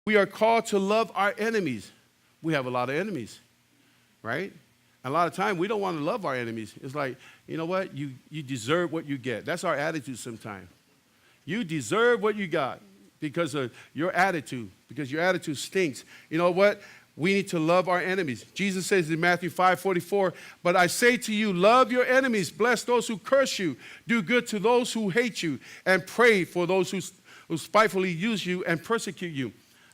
We are called to love our enemies. We have a lot of enemies, right? A lot of time we don't want to love our enemies. It's like, you know what? You deserve what you get. That's our attitude sometimes. You deserve what you got because of your attitude, because your attitude stinks. You know what? We need to love our enemies. Jesus says in Matthew 5:44, but I say to you, love your enemies, bless those who curse you, do good to those who hate you, and pray for those who spitefully use you and persecute you.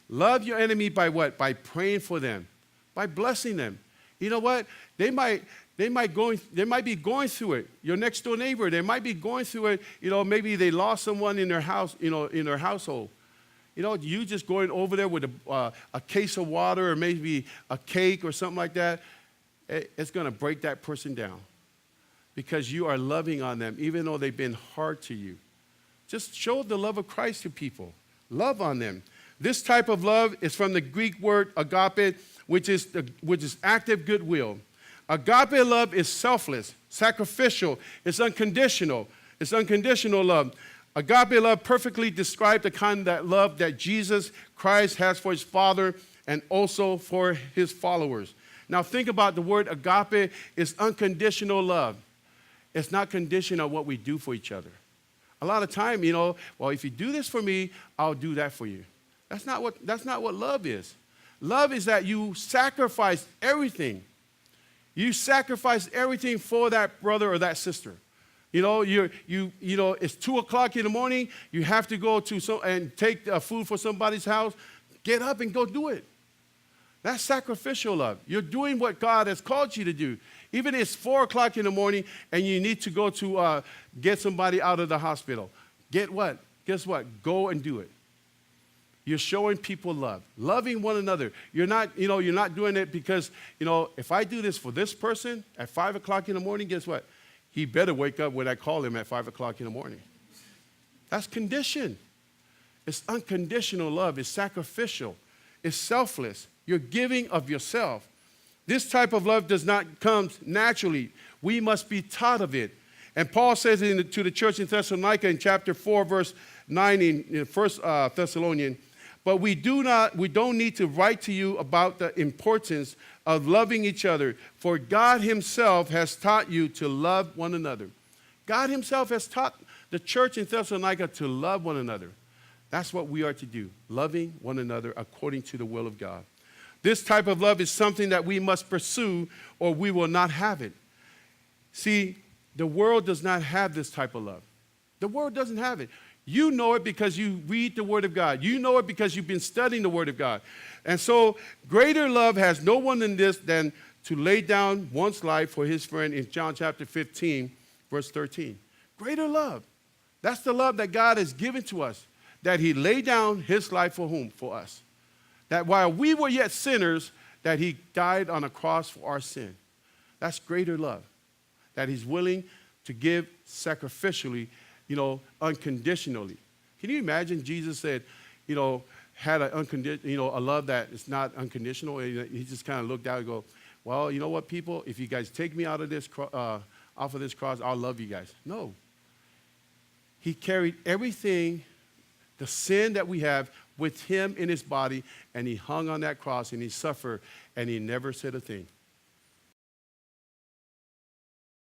Love your enemy by what? By praying for them, by blessing them. You know what? They might be going through it. Your next door neighbor, they might be going through it. You know, maybe they lost someone in their house, you know, in their household. You know, you just going over there with a case of water or maybe a cake or something like that, it's going to break that person down because you are loving on them, even though they've been hard to you. Just show the love of Christ to people. Love on them. This type of love is from the Greek word agape, which is active goodwill. Agape love is selfless, sacrificial, it's unconditional. It's unconditional love. Agape love perfectly describes the kind of love that Jesus Christ has for his Father and also for his followers. Now think about the word agape is unconditional love. It's not conditional on what we do for each other. A lot of time, you know, well, if you do this for me, I'll do that for you. That's not what love is. Love is that you sacrifice everything. You sacrifice everything for that brother or that sister. You know, you know, it's 2 o'clock in the morning. You have to go to and take food for somebody's house. Get up and go do it. That's sacrificial love. You're doing what God has called you to do. Even if it's 4 o'clock in the morning and you need to go to get somebody out of the hospital. Get what? Guess what? Go and do it. You're showing people love, loving one another. You're not doing it because, you know, if I do this for this person at 5 o'clock in the morning, guess what? He better wake up when I call him at 5 o'clock in the morning. That's condition. It's unconditional love. It's sacrificial. It's selfless. You're giving of yourself. This type of love does not come naturally. We must be taught of it. And Paul says to the church in Thessalonica in chapter 4, verse 9 in 1 Thessalonians, but we don't need to write to you about the importance of loving each other, for God himself has taught you to love one another. God himself has taught the church in Thessalonica to love one another. That's what we are to do, loving one another according to the will of God. This type of love is something that we must pursue or we will not have it. See, the world does not have this type of love. The world doesn't have it. You know it because you read the Word of God. You know it because you've been studying the Word of God. And so greater love has no one in this than to lay down one's life for his friend in John chapter 15, verse 13. Greater love. That's the love that God has given to us, that he laid down his life for whom? For us. That while we were yet sinners, that he died on a cross for our sin. That's greater love, that he's willing to give sacrificially, you know, unconditionally. Can you imagine Jesus said, you know, had a love that is not unconditional? He just kind of looked out and go, well, you know what, people, if you guys take me out of this off of this cross, I'll love you guys. No. He carried everything, the sin that we have, with him in his body, and he hung on that cross and he suffered and he never said a thing.